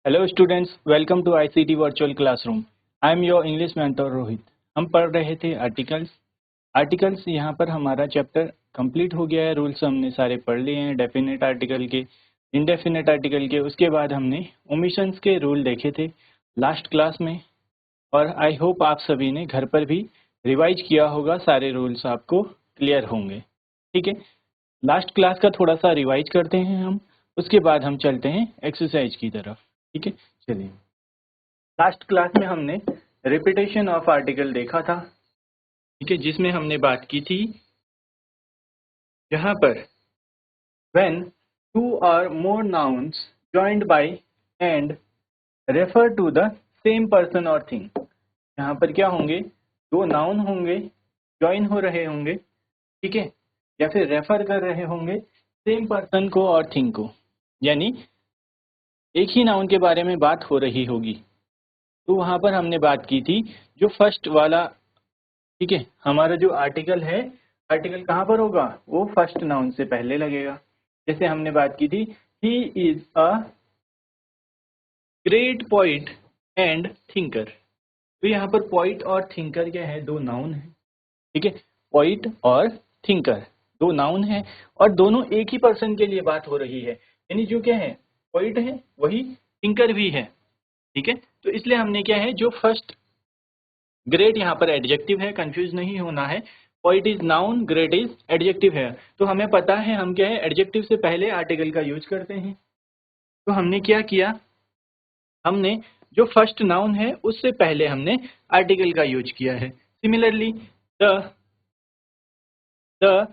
Hello students, welcome to ICT virtual classroom. I am your English mentor Rohit. हम पढ़ रहे थे आर्टिकल्स। यहाँ पर हमारा चैप्टर कंप्लीट हो गया है। रूल्स हमने सारे पढ़ लिए हैं, डेफिनेट आर्टिकल के, इनडेफिनेट आर्टिकल के। उसके बाद हमने ओमिशंस के रूल देखे थे लास्ट क्लास में, और आई होप आप सभी ने घर पर भी रिवाइज किया होगा, सारे रूल्स आपको क्लियर होंगे। ठीक है, लास्ट क्लास का थोड़ा सा रिवाइज करते हैं हम, उसके बाद हम चलते हैं एक्सरसाइज की तरफ। ठीक है, चलिए। लास्ट क्लास में हमने रिपीटेशन ऑफ आर्टिकल देखा था, ठीक है, जिसमें हमने बात की थी यहाँ पर when two or more nouns joined by and refer to the same person or thing. यहाँ पर क्या होंगे, दो नाउन होंगे, ज्वाइन हो रहे होंगे, ठीक है, या फिर रेफर कर रहे होंगे सेम पर्सन को और थिंग को, यानी एक ही नाउन के बारे में बात हो रही होगी। तो वहां पर हमने बात की थी जो फर्स्ट वाला, ठीक है, हमारा जो आर्टिकल है, आर्टिकल कहाँ पर होगा, वो फर्स्ट नाउन से पहले लगेगा। जैसे हमने बात की थी, he is a great poet and thinker. तो यहाँ पर पोइट और थिंकर क्या है, दो नाउन है, ठीक है, पोइट और थिंकर दो नाउन है, और दोनों एक ही पर्सन के लिए बात हो रही है, यानी जो क्या है, पोइट है वही थिंकर भी है। ठीक है, तो इसलिए हमने क्या है, जो फर्स्ट ग्रेट यहाँ पर एडजेक्टिव है, कंफ्यूज नहीं होना है। Poet is noun, great is adjective है। तो हमें पता है हम क्या है, एडजेक्टिव से पहले आर्टिकल का यूज करते हैं। तो हमने क्या किया, हमने जो फर्स्ट नाउन है उससे पहले हमने आर्टिकल का यूज किया है। Similarly the the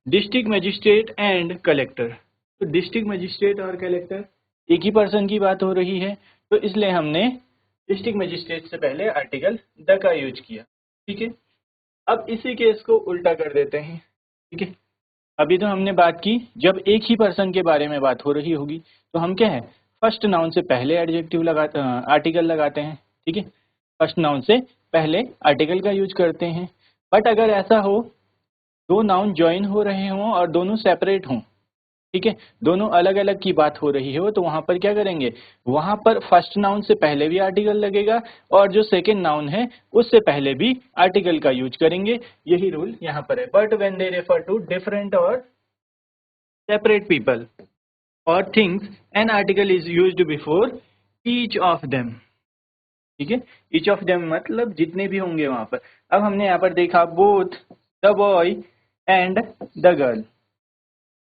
district magistrate and collector. तो डिस्ट्रिक्ट मजिस्ट्रेट और कलेक्टर एक ही पर्सन की बात हो रही है, तो इसलिए हमने डिस्ट्रिक्ट मजिस्ट्रेट से पहले आर्टिकल द का यूज किया। ठीक है, अब इसी केस को उल्टा कर देते हैं। ठीक है, अभी तो हमने बात की जब एक ही पर्सन के बारे में बात हो रही होगी, तो हम क्या है, फर्स्ट नाउन से पहले एडजेक्टिव लगाते, आर्टिकल लगाते हैं। ठीक है, फर्स्ट नाउन से पहले आर्टिकल का यूज करते हैं। बट अगर ऐसा हो, दो नाउन ज्वाइन हो रहे हों और दोनों सेपरेट हों, ठीक है, दोनों अलग अलग की बात हो रही हो, तो वहां पर क्या करेंगे, वहां पर फर्स्ट नाउन से पहले भी आर्टिकल लगेगा, और जो सेकंड नाउन है उससे पहले भी आर्टिकल का यूज करेंगे। यही रूल यहाँ पर है। But when they refer to different और सेपरेट पीपल और things, an article is used before each of them. ठीक है, ईच ऑफ देम मतलब जितने भी होंगे वहां पर। अब हमने यहाँ पर देखा, both the boy and the girl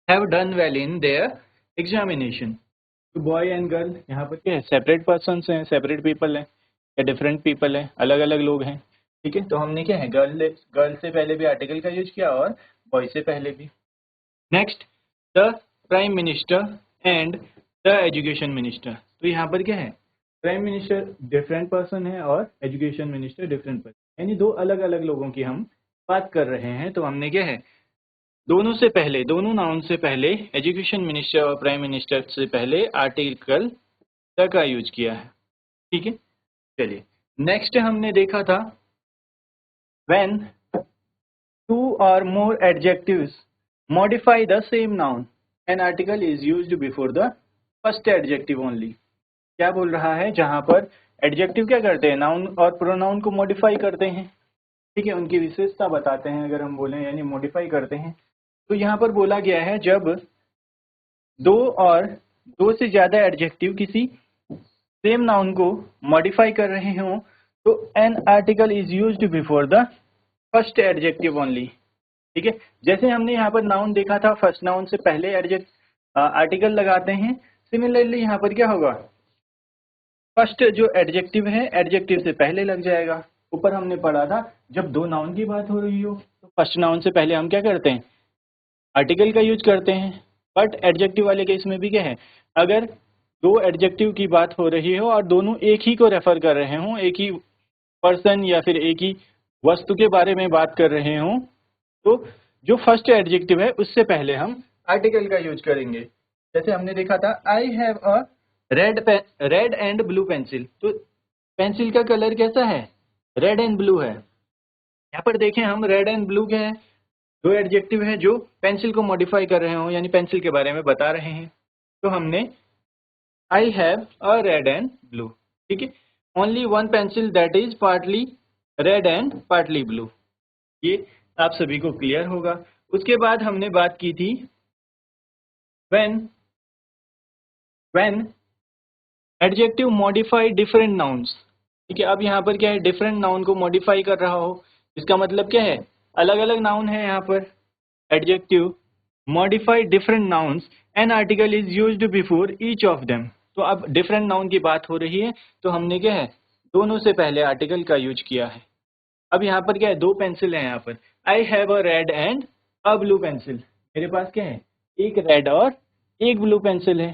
have done well in their examination. तो बॉय एंड गर्ल यहाँ पर क्या है, सेपरेट पर्सन हैं, सेपरेट पीपल हैं, या डिफरेंट पीपल हैं, अलग अलग लोग हैं। ठीक है, तो हमने क्या है, गर्ल से पहले भी आर्टिकल का यूज किया और बॉय से पहले भी। Next, the prime minister and the education minister. तो यहाँ पर क्या है, प्राइम मिनिस्टर डिफरेंट पर्सन है और एजुकेशन मिनिस्टर डिफरेंट पर्सन, यानी दो अलग अलग लोगों की हम बात कर रहे हैं। तो हमने क्या है, दोनों से पहले, दोनों नाउन से पहले एजुकेशन मिनिस्टर और प्राइम मिनिस्टर से पहले आर्टिकल द का यूज किया है। ठीक है, चलिए नेक्स्ट हमने देखा था, when two or more adjectives modify the same noun, an article is used before the first adjective only. क्या बोल रहा है, जहां पर एडजेक्टिव क्या करते हैं, नाउन और प्रोनाउन को मॉडिफाई करते हैं। ठीक है, उनकी विशेषता बताते हैं, अगर हम बोलें यानी मॉडिफाई करते हैं। तो यहाँ पर बोला गया है, जब दो और दो से ज्यादा एडजेक्टिव किसी सेम नाउन को मॉडिफाई कर रहे हों, तो N article is used before the first adjective only. ठीक है, जैसे हमने यहाँ पर नाउन देखा था, फर्स्ट नाउन से पहले आर्टिकल लगाते हैं। सिमिलरली यहाँ पर क्या होगा, फर्स्ट जो एडजेक्टिव है, एडजेक्टिव से पहले लग जाएगा। ऊपर हमने पढ़ा था, जब दो नाउन की बात हो रही हो तो फर्स्ट नाउन से पहले हम क्या करते हैं, आर्टिकल का यूज करते हैं। बट एडजेक्टिव वाले केस में भी क्या है, अगर दो एडजेक्टिव की बात हो रही हो और दोनों एक ही को रेफर कर रहे हों, एक ही पर्सन या फिर एक ही वस्तु के बारे में बात कर रहे हों, तो जो फर्स्ट एडजेक्टिव है उससे पहले हम आर्टिकल का यूज करेंगे। जैसे हमने देखा था, I have a red and blue pencil. तो पेंसिल का कलर कैसा है, रेड एंड ब्लू है। यहाँ पर देखें हम, रेड एंड ब्लू क्या है, दो एडजेक्टिव है जो पेंसिल को मॉडिफाई कर रहे हो, यानी पेंसिल के बारे में बता रहे हैं। तो हमने I have a red and blue. ठीक है, only one pencil that is partly red and partly blue. ये आप सभी को क्लियर होगा। उसके बाद हमने बात की थी when when adjective modify different nouns. ठीक है, अब यहाँ पर क्या है, डिफरेंट नाउन को मॉडिफाई कर रहा हो, इसका मतलब क्या है, अलग अलग नाउन है यहाँ पर। Adjective modify different nouns N article is used before each of them. तो अब डिफरेंट नाउन की बात हो रही है, तो हमने क्या है, दोनों से पहले आर्टिकल का यूज किया है। अब यहाँ पर क्या है, दो पेंसिल है यहाँ पर। I have a red and a blue pencil. मेरे पास क्या है, एक रेड और एक ब्लू पेंसिल है।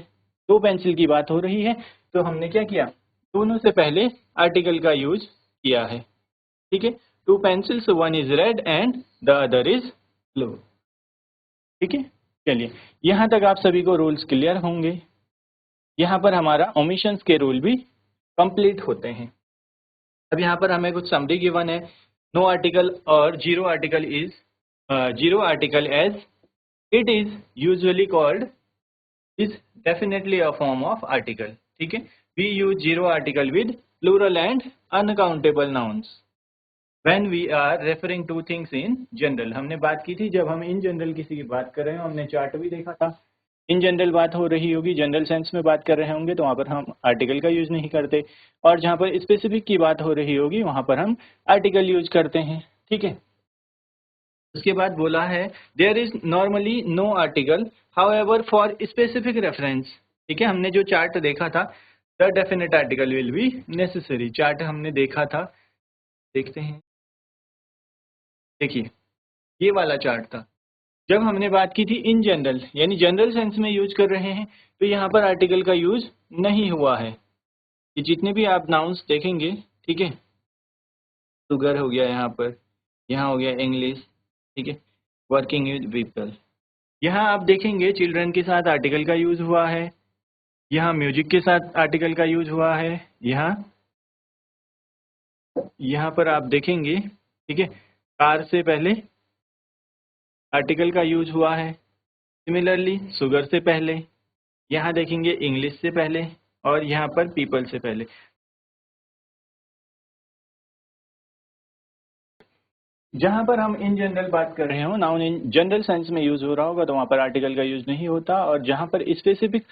दो पेंसिल की बात हो रही है, तो हमने क्या किया, दोनों से पहले आर्टिकल का यूज किया है। ठीक है, two pencils, one is red and the other is blue. ठीक है, चलिए यहाँ तक आप सभी को रूल्स क्लियर होंगे। यहाँ पर हमारा ओमिशंस के रूल भी कंप्लीट होते हैं। अब यहाँ पर हमें कुछ समरी गिवन है। नो आर्टिकल और zero article as it is usually called is definitely a form of article. ठीक है, we use zero article with plural and uncountable nouns when we are referring to things in general. हमने बात की थी जब हम in general किसी की बात कर रहे हैं, हमने चार्ट भी देखा था। इन जनरल बात हो रही होगी, जनरल सेंस में बात कर रहे होंगे, तो वहाँ पर हम आर्टिकल का यूज नहीं करते, और जहाँ पर स्पेसिफिक की बात हो रही होगी वहाँ पर हम आर्टिकल यूज करते हैं। ठीक है, उसके बाद बोला है there is normally no article however for specific reference. ठीक है, हमने जो चार्ट देखा था, the definite article will be necessary, chart हमने देखा था। देखते हैं, देखिए ये वाला चार्ट था। जब हमने बात की थी इन जनरल, यानी जनरल सेंस में यूज कर रहे हैं, तो यहाँ पर आर्टिकल का यूज नहीं हुआ है। ये जितने भी आप नाउन्स देखेंगे, ठीक है, शुगर हो गया यहाँ पर, यहाँ हो गया इंग्लिश, ठीक है, वर्किंग विद पीपल, यहाँ आप देखेंगे चिल्ड्रन के साथ आर्टिकल का यूज हुआ है, यहाँ म्यूजिक के साथ आर्टिकल का यूज हुआ है, यहाँ यहाँ पर आप देखेंगे, ठीक है, कार से पहले आर्टिकल का यूज हुआ है। सिमिलरली शुगर से पहले, यहाँ देखेंगे इंग्लिश से पहले, और यहाँ पर पीपल से पहले। जहाँ पर हम इन जनरल बात कर रहे हो, नाउन इन जनरल सेंस में यूज हो रहा होगा, तो वहाँ पर आर्टिकल का यूज नहीं होता, और जहाँ पर स्पेसिफिक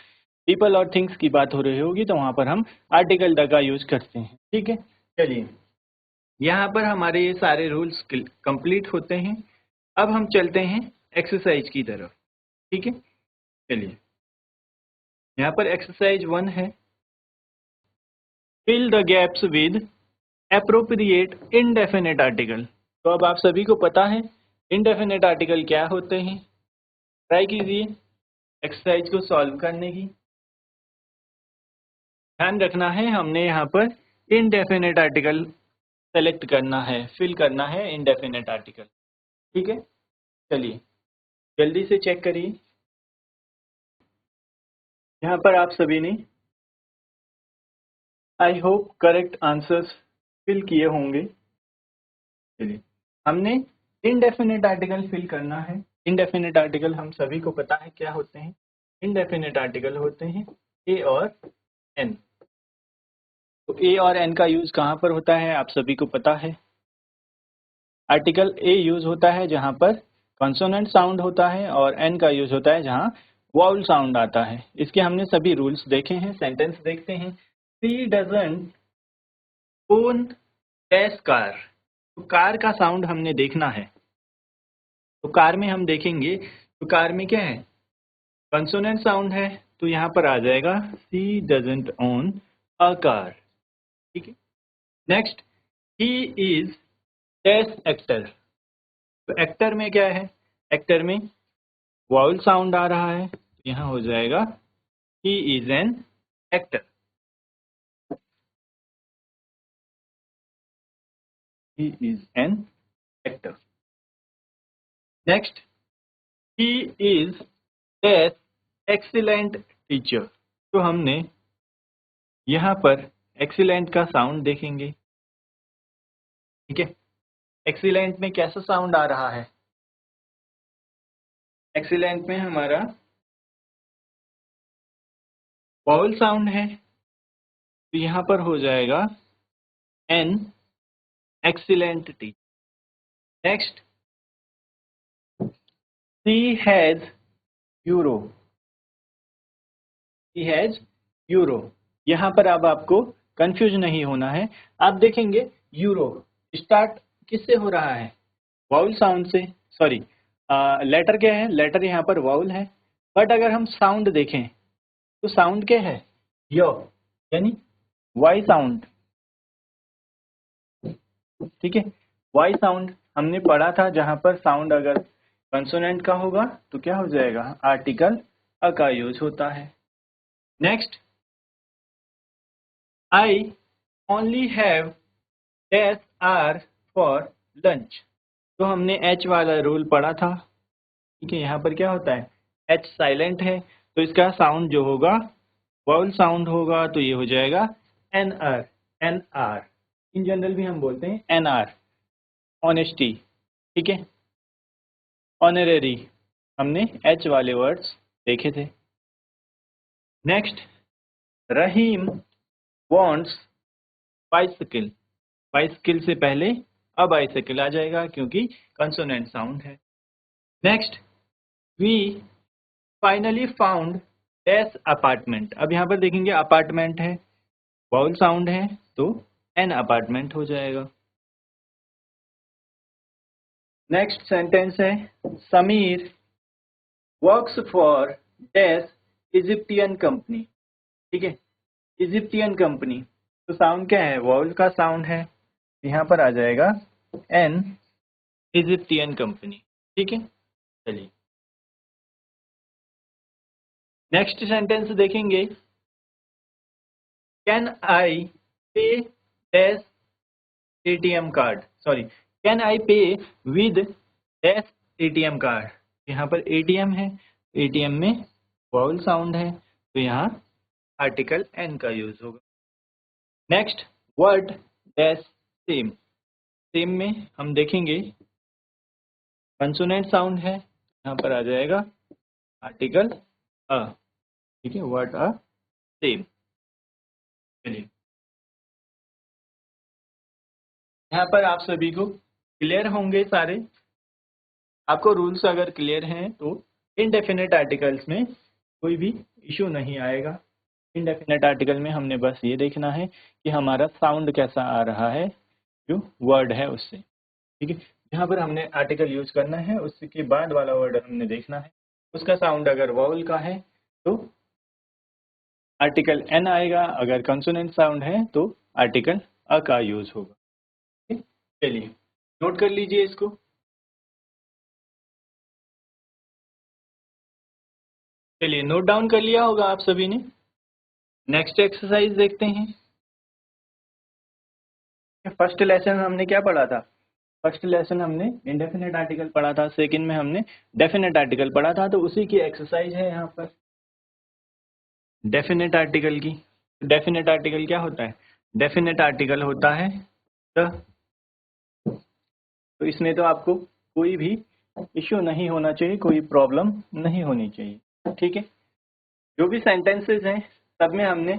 पीपल और थिंग्स की बात हो रही होगी, तो वहाँ पर हम आर्टिकल द का यूज करते हैं। ठीक है, चलिए यहाँ पर हमारे ये सारे रूल्स कंप्लीट होते हैं। अब हम चलते हैं एक्सरसाइज की तरफ। ठीक है, चलिए यहाँ पर एक्सरसाइज 1 है, fill the gaps with appropriate indefinite article. तो अब आप सभी को पता है इनडेफिनेट आर्टिकल क्या होते हैं। ट्राई कीजिए एक्सरसाइज को सॉल्व करने की। ध्यान रखना है, हमने यहाँ पर इनडेफिनेट आर्टिकल सेलेक्ट करना है, फिल करना है इनडेफिनेट आर्टिकल। ठीक है, चलिए जल्दी से चेक करिए। यहाँ पर आप सभी ने I hope correct answers fill किए होंगे। चलिए, हमने इनडेफिनेट आर्टिकल फिल करना है। इनडेफिनेट आर्टिकल हम सभी को पता है क्या होते हैं। इनडेफिनेट आर्टिकल होते हैं ए और एन। तो ए और एन का यूज कहाँ पर होता है, आप सभी को पता है। आर्टिकल ए यूज होता है जहाँ पर कॉन्सोनेंट साउंड होता है, और एन का यूज होता है जहाँ वाउल साउंड आता है। इसके हमने सभी रूल्स देखे हैं। सेंटेंस देखते हैं, she doesn't own dash car. तो कार का साउंड हमने देखना है, तो कार में हम देखेंगे, तो कार में क्या है, कंसोनेंट साउंड है, तो यहाँ पर आ जाएगा she doesn't own a car. ठीक है, next, he is dash actor. तो एक्टर में क्या है, एक्टर में वाउल साउंड आ रहा है, तो यहाँ हो जाएगा he is an actor. He is an actor. Next, he is dash excellent teacher. तो हमने यहाँ पर एक्सीलेंट का साउंड देखेंगे। ठीक है, एक्सीलेंट में कैसा साउंड आ रहा है, एक्सीलेंट में हमारा वाउल साउंड है तो यहाँ पर हो जाएगा an excellent tea. Next, she has euro. She has euro. यहाँ पर अब आपको कंफ्यूज नहीं होना है। आप देखेंगे यूरो स्टार्ट किससे हो रहा है? वाउल साउंड से। सॉरी, लेटर क्या है? लेटर यहाँ पर वाउल है, बट अगर हम साउंड देखें तो साउंड क्या है? यो, यानी वाई साउंड। ठीक है, वाई साउंड हमने पढ़ा था, जहां पर साउंड अगर कंसोनेंट का होगा तो क्या हो जाएगा? आर्टिकल अ का यूज होता है। Next, I only have dash hour for lunch. तो हमने एच वाला रूल पढ़ा था। ठीक है, यहाँ पर क्या होता है? एच साइलेंट है तो इसका साउंड जो होगा वाउल साउंड होगा, तो ये हो जाएगा an hour. An hour in general भी हम बोलते हैं एन आर, ऑनेस्टी। ठीक है, ऑनरेरी हमने एच वाले वर्ड्स देखे थे। Next, Rahim wants bicycle. Bicycle से पहले अब बाइसिकल आ जाएगा क्योंकि कंसोनेंट साउंड है। Next, we finally found dash apartment. अब यहाँ पर देखेंगे अपार्टमेंट है, वाउल साउंड है तो एन अपार्टमेंट हो जाएगा। नेक्स्ट सेंटेंस है, Sameer works for dash Egyptian company. ठीक है, इजिप्टियन कंपनी तो साउंड क्या है? वाउल का साउंड है, यहाँ पर आ जाएगा एन इजिप्टियन कंपनी। ठीक है, चलिए नेक्स्ट सेंटेंस देखेंगे, कैन आई पे dash ATM card. Sorry, can I पे विद डैश एटीएम कार्ड। यहाँ पर एटीएम है, एटीएम में वाउल साउंड है तो यहाँ आर्टिकल एन का यूज होगा। Next, word dash same. Same में हम देखेंगे कंसोनेंट साउंड है, यहाँ पर आ जाएगा आर्टिकल अ। ठीक है, वर्ड अ सेम। चलिए, यहाँ पर आप सभी को क्लियर होंगे सारे। आपको रूल्स अगर क्लियर हैं तो इनडेफिनेट आर्टिकल्स में कोई भी इशू नहीं आएगा। इनडेफिनेट आर्टिकल में हमने बस ये देखना है कि हमारा साउंड कैसा आ रहा है जो वर्ड है उससे। ठीक है, जहाँ पर हमने आर्टिकल यूज करना है उसके बाद वाला वर्ड हमने देखना है, उसका साउंड अगर वाउल का है तो आर्टिकल एन आएगा, अगर कंसोनेंट साउंड है तो आर्टिकल अ का यूज होगा। ठीक है? चलिए नोट कर लीजिए इसको। चलिए नोट डाउन कर लिया होगा आप सभी ने। नेक्स्ट एक्सरसाइज देखते हैं। फर्स्ट लेसन हमने क्या पढ़ा था? फर्स्ट लेसन हमने इंडेफिनेट आर्टिकल पढ़ा था, सेकंड में हमने डेफिनेट आर्टिकल पढ़ा था, तो उसी की एक्सरसाइज है यहाँ पर डेफिनेट आर्टिकल की। डेफिनेट आर्टिकल क्या होता है? डेफिनेट आर्टिकल होता है द। तो इसमें तो आपको कोई भी इश्यू नहीं होना चाहिए, कोई प्रॉब्लम नहीं होनी चाहिए। ठीक है, जो भी सेंटेंसेस हैं सब में हमने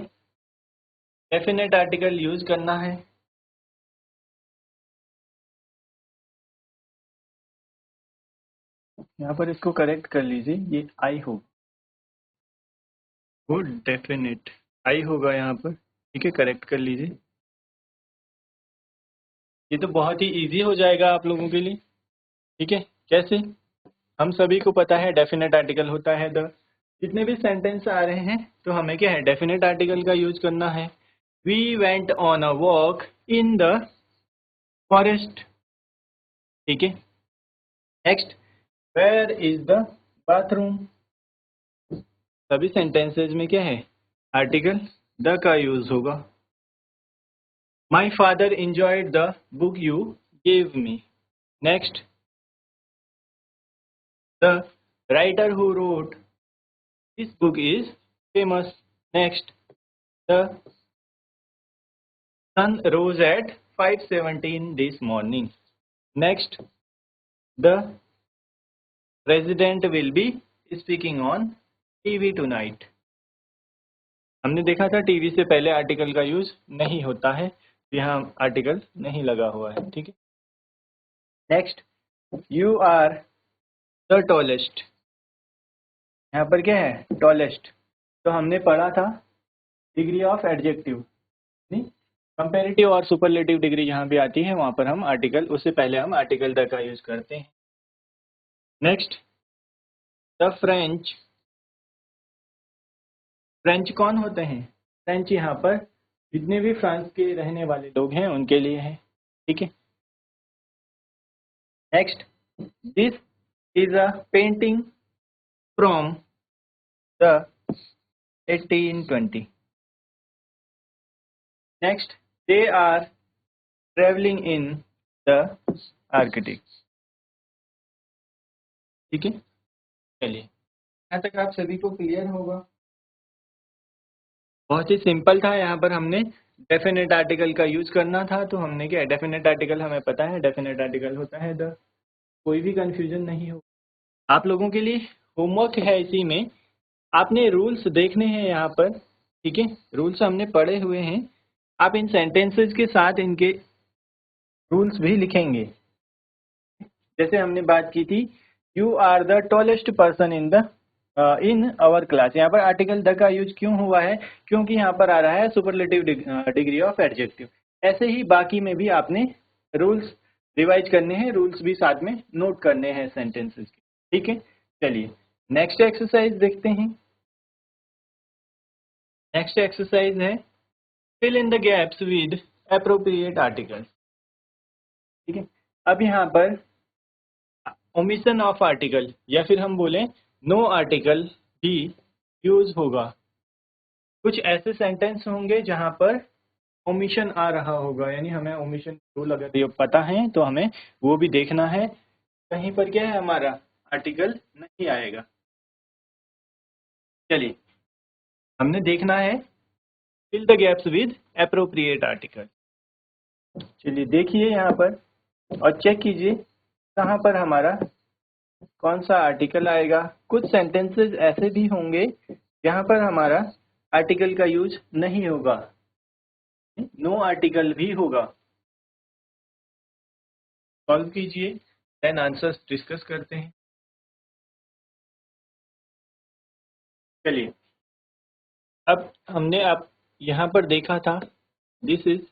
डेफिनेट आर्टिकल यूज करना है। यहाँ पर इसको करेक्ट कर लीजिए, ये आई हो, वो डेफिनेट आई होगा यहाँ पर। ठीक है, करेक्ट कर लीजिए। ये तो बहुत ही इजी हो जाएगा आप लोगों के लिए। ठीक है, कैसे? हम सभी को पता है डेफिनेट आर्टिकल होता है द। जितने भी सेंटेंस आ रहे हैं तो हमें क्या है? डेफिनेट आर्टिकल का यूज करना है। We went on a walk in the forest. ठीक है, next, where is the bathroom. सभी सेंटेंसेज में क्या है? आर्टिकल द का यूज होगा। My father enjoyed the book you gave me. Next, the writer who wrote this book is famous. Next, the sun rose at 5:17 this morning. Next, the president will be speaking on TV tonight. हमने देखा था TV से पहले article का use नहीं होता है, यहाँ आर्टिकल नहीं लगा हुआ है, ठीक है। Next, you are the tallest, यहाँ पर क्या है, टॉलेस्ट। तो हमने पढ़ा था डिग्री ऑफ एडजेक्टिव, नहीं, कंपेरेटिव और सुपरलेटिव डिग्री जहाँ भी आती है वहाँ पर हम आर्टिकल, उससे पहले हम आर्टिकल द का यूज करते हैं। नेक्स्ट, द फ्रेंच, फ्रेंच कौन होते हैं, फ्रेंच यहाँ पर जितने भी फ्रांस के रहने वाले लोग हैं उनके लिए है, ठीक है। Next, this is a painting from the 1820। Next, they are travelling in the Arctic, ठीक है। चलिए, यहाँ तक आप सभी को क्लियर होगा। बहुत ही सिंपल था, यहाँ पर हमने डेफिनेट आर्टिकल का यूज करना था, तो हमने क्या, डेफिनेट आर्टिकल हमें पता है, डेफिनेट आर्टिकल होता है द, कोई भी कंफ्यूजन नहीं हो। आप लोगों के लिए होमवर्क है इसी में, आपने रूल्स देखने हैं यहाँ पर, ठीक है, रूल्स हमने पढ़े हुए हैं, आप इन सेंटेंसेस के साथ इनके रूल्स भी लिखेंगे। जैसे हमने बात की थी, you are the tallest person in the in our class, यहाँ पर आर्टिकल द का यूज क्यों हुआ है, क्योंकि यहाँ पर आ रहा है सुपरलेटिव डिग्री ऑफ एडजेक्टिव। ऐसे ही बाकी में भी आपने रूल्स रिवाइज करने हैं, रूल्स भी साथ में नोट करने हैं सेंटेंसेस के, ठीक है। चलिए, नेक्स्ट एक्सरसाइज देखते हैं। नेक्स्ट एक्सरसाइज है fill in the gaps with appropriate article, ठीक है। अब यहाँ पर ओमिशन ऑफ आर्टिकल या फिर हम बोलें नो आर्टिकल भी यूज होगा। कुछ ऐसे सेंटेंस होंगे जहां पर ओमिशन आ रहा होगा, यानी हमें ओमिशन रूल अगर ये पता है तो हमें वो भी देखना है, कहीं पर क्या है हमारा आर्टिकल नहीं आएगा। चलिए, हमने देखना है fill the gaps with appropriate article. चलिए देखिए यहाँ पर और चेक कीजिए कहाँ पर हमारा कौन सा आर्टिकल आएगा। कुछ सेंटेंसेस ऐसे भी होंगे जहाँ पर हमारा आर्टिकल का यूज नहीं होगा, नो आर्टिकल भी होगा। सॉल्व कीजिए, देन आंसर्स डिस्कस करते हैं। चलिए, अब हमने आप यहाँ पर देखा था, दिस इज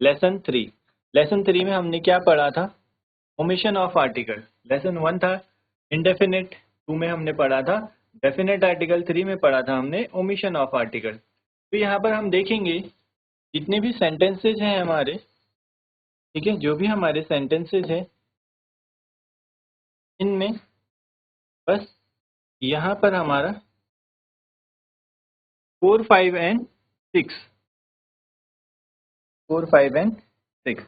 लेसन 3। लेसन 3 में हमने क्या पढ़ा था, ओमिशन ऑफ आर्टिकल। लेसन 1 था इंडेफिनिट, 2 में हमने पढ़ा था डेफिनेट आर्टिकल, 3 में पढ़ा था हमने ओमिशन ऑफ आर्टिकल। तो यहाँ पर हम देखेंगे जितने भी सेंटेंसेज हैं हमारे, ठीक है, जो भी हमारे सेंटेंसेज हैं इनमें बस यहाँ पर हमारा 4, 5 एंड 6, 4, 5 एंड 6,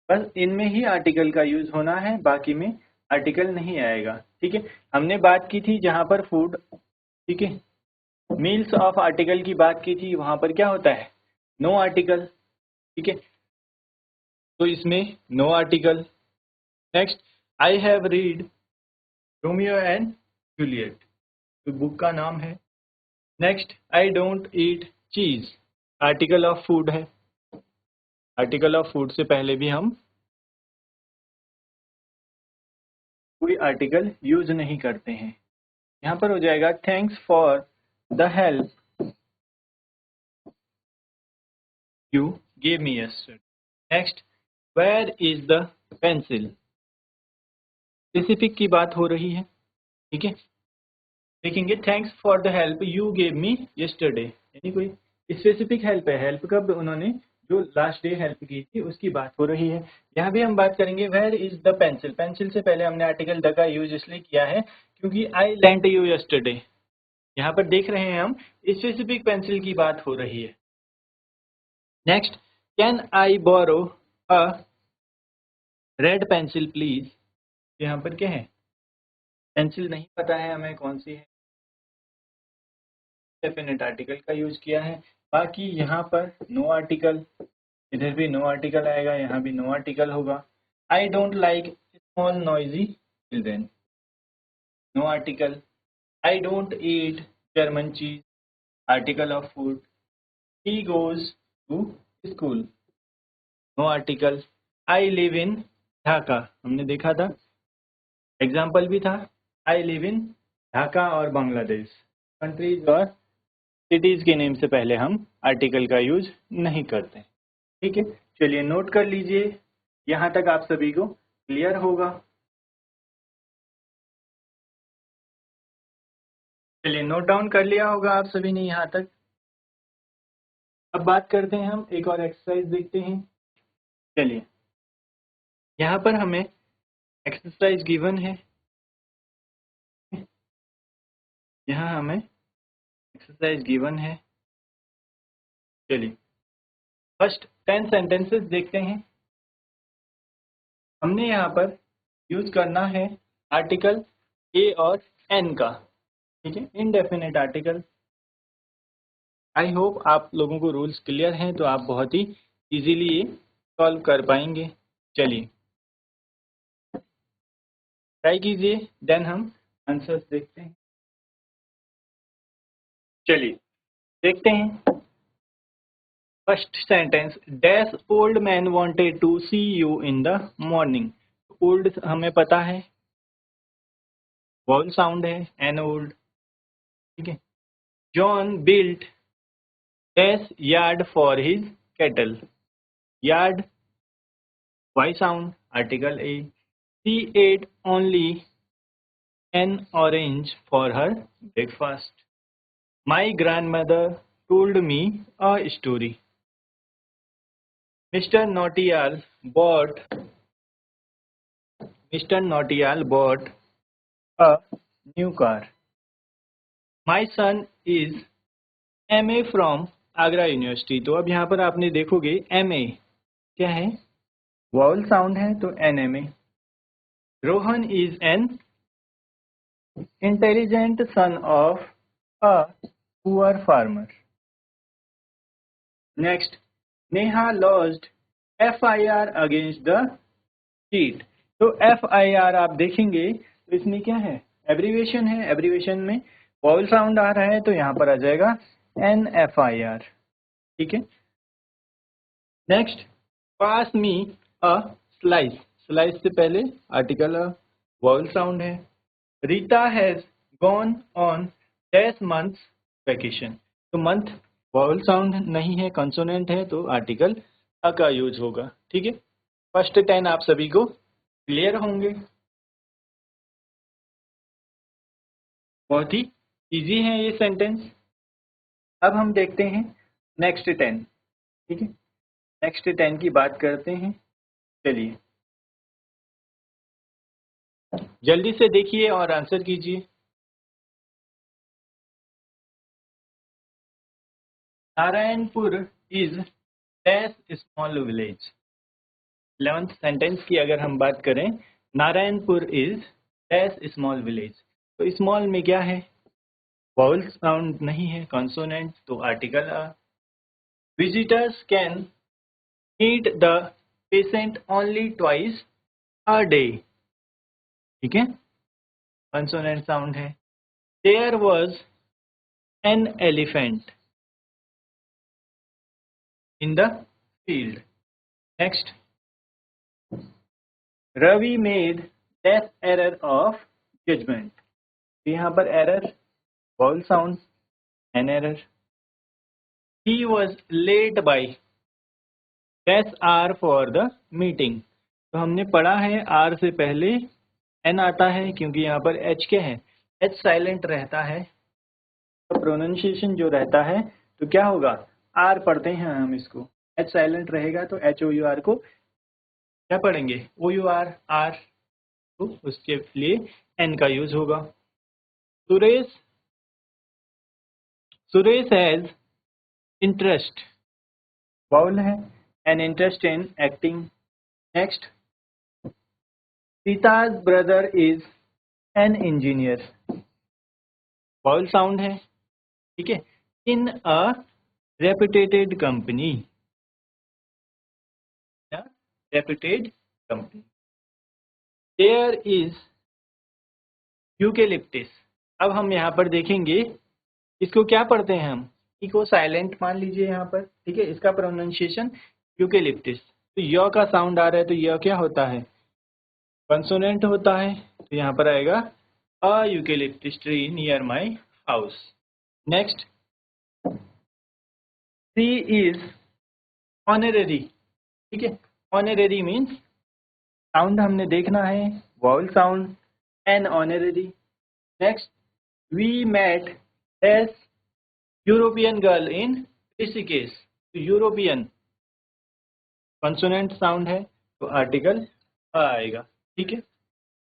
बस इनमें ही आर्टिकल का यूज होना है, बाकी में आर्टिकल नहीं आएगा, ठीक है। हमने बात की थी जहाँ पर फूड, ठीक है, मील्स ऑफ आर्टिकल की बात की थी, वहाँ पर क्या होता है, नो आर्टिकल, ठीक है, तो इसमें no article. Next, I have read Romeo and Juliet, तो बुक का नाम है। Next, I don't eat cheese, article of food है, आर्टिकल ऑफ फूड से पहले भी हम कोई आर्टिकल यूज नहीं करते हैं। यहाँ पर हो जाएगा thanks for the help you gave me yesterday. Next, where is the pencil, specific की बात हो रही है, ठीक है, देखेंगे thanks for the help you gave me yesterday, यानी कोई स्पेसिफिक हेल्प है, हेल्प कब उन्होंने जो लास्ट डे हेल्प की थी उसकी बात हो रही है। यहाँ भी हम बात करेंगे where is the pencil, pencil से पहले हमने आर्टिकल द का यूज इसलिए किया है क्योंकि आई लेंट यू यस्टरडे, यहाँ पर देख रहे हैं हम स्पेसिफिक पेंसिल की बात हो रही है। Next, can I borrow a red pencil please, यहाँ पर क्या है, पेंसिल नहीं पता है हमें कौन सी है, डेफिनेट आर्टिकल का यूज किया है। बाकी यहाँ पर नो आर्टिकल, इधर भी नो आर्टिकल आएगा, यहाँ भी नो आर्टिकल होगा। I don't like small noisy children, no article. I don't eat German cheese, article of food. He goes to school, no article. I live in Dhaka, हमने देखा था, example भी था। आई लिव इन ढाका और बांग्लादेश, कंट्रीज और cities के name से पहले हम आर्टिकल का यूज नहीं करते। ठीक है, चलिए नोट कर लीजिए, यहाँ तक आप सभी को क्लियर होगा। चलिए नोट डाउन कर लिया होगा आप सभी ने यहाँ तक। अब बात करते हैं, हम एक और एक्सरसाइज देखते हैं। चलिए, यहाँ पर हमें एक्सरसाइज गिवन है, यहाँ हमें एक्सरसाइज गिवन है। चलिए फर्स्ट 10 सेंटेंसेस देखते हैं। हमने यहाँ पर यूज करना है आर्टिकल ए और एन का, ठीक है, इनडेफिनेट आर्टिकल। आई होप आप लोगों को रूल्स क्लियर हैं, तो आप बहुत ही इजीली ये सॉल्व कर पाएंगे। चलिए ट्राई कीजिए, देन हम आंसर्स देखते हैं। चलिए देखते हैं। First sentence, dash old man wanted to see you in the morning. Old हमें पता है, वॉल साउंड है, एन ओल्ड, ठीक है। John built dash yard for his cattle, yard Y sound, article A. She ate only an orange for her breakfast. My grandmother told me a story. Mr. Nautiyal bought Mr. Nautiyal bought a new car. My son is MA from Agra university. तो अब यहाँ पर आपने देखोगे MA क्या है, vowel sound है, तो NMA। Rohan is an intelligent son of a poor farmer. Next, Neha lodged FIR against the cheat. तो FIR आप देखेंगे तो इसमें क्या है, एब्रीवेशन है, एब्रीवेशन में वॉवल साउंड आ रहा है, तो यहाँ पर आ जाएगा NFIR, ठीक है। Next, pass me a slice, slice से पहले आर्टिकल वॉवल साउंड है। Rita has gone on dash months vacation, तो मंथ वॉवल साउंड नहीं है, कंसोनेंट है, तो आर्टिकल अ का यूज होगा, ठीक है। फर्स्ट 10 आप सभी को क्लियर होंगे, बहुत ही इजी है ये सेंटेंस। अब हम देखते हैं नेक्स्ट 10, ठीक है, नेक्स्ट 10 की बात करते हैं। चलिए जल्दी से देखिए और आंसर कीजिए। Narayanpur is dash small village. 11th sentence की अगर हम बात करें, Narayanpur is dash small village, तो स्मॉल में क्या है, वॉवल साउंड नहीं है, कॉन्सोनेंट, तो article a. Visitors can meet the patient only twice a day, ठीक है, कंसोनेंट साउंड है। There was an elephant in the field. Next, Ravi made that error of judgement. यहाँ पर error vowel sound, an error. He was late by that's hour for the meeting. तो हमने पढ़ा है are से पहले एन आता है, क्योंकि यहाँ पर एच क्या है, एच साइलेंट रहता है, तो प्रोनाउंसिएशन जो रहता है तो क्या होगा, आर पढ़ते हैं हम इसको, एच साइलेंट रहेगा तो HOUR को क्या पढ़ेंगे, OUR आर, तो उसके लिए एन का यूज होगा। Suresh Suresh has interest, vowel है, an interest in acting. Next, Sita's brother is an engineer, vowel sound है, ठीक है, in a reputated company, reputed company. There is eucalyptus. अब हम यहाँ पर देखेंगे, इसको क्या पढ़ते हैं हम, ई को साइलेंट मान लीजिए यहाँ पर, ठीक है। इसका प्रोनाउंसिएशन यूकेलिप्टिस, तो य का साउंड आ रहा है तो य क्या होता है, कंसोनेंट होता है, तो यहाँ पर आएगा a eucalyptus tree near my house. Next, she is honorary, ठीक है। ऑनरेरी मीन्स साउंड हमने देखना है, vowel sound, an honorary. Next, we met as European girl in Rishikesh, तो यूरोपियन कंसोनेंट साउंड है तो आर्टिकल आएगा, ठीक है।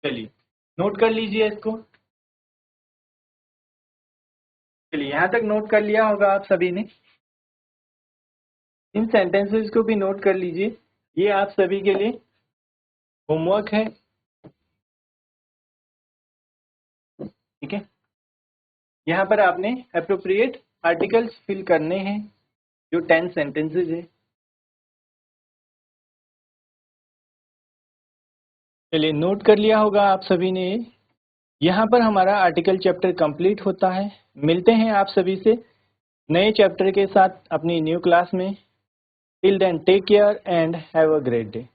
चलिए नोट कर लीजिए इसको। चलिए यहाँ तक नोट कर लिया होगा आप सभी ने। इन सेंटेंसेस को भी नोट कर लीजिए, ये आप सभी के लिए होमवर्क है, ठीक है। यहाँ पर आपने एप्रोप्रिएट आर्टिकल्स फिल करने हैं, जो 10 सेंटेंसेस है। चलिए नोट कर लिया होगा आप सभी ने। यहाँ पर हमारा आर्टिकल चैप्टर कंप्लीट होता है। मिलते हैं आप सभी से नए चैप्टर के साथ अपनी न्यू क्लास में। Till then take care and have a great day.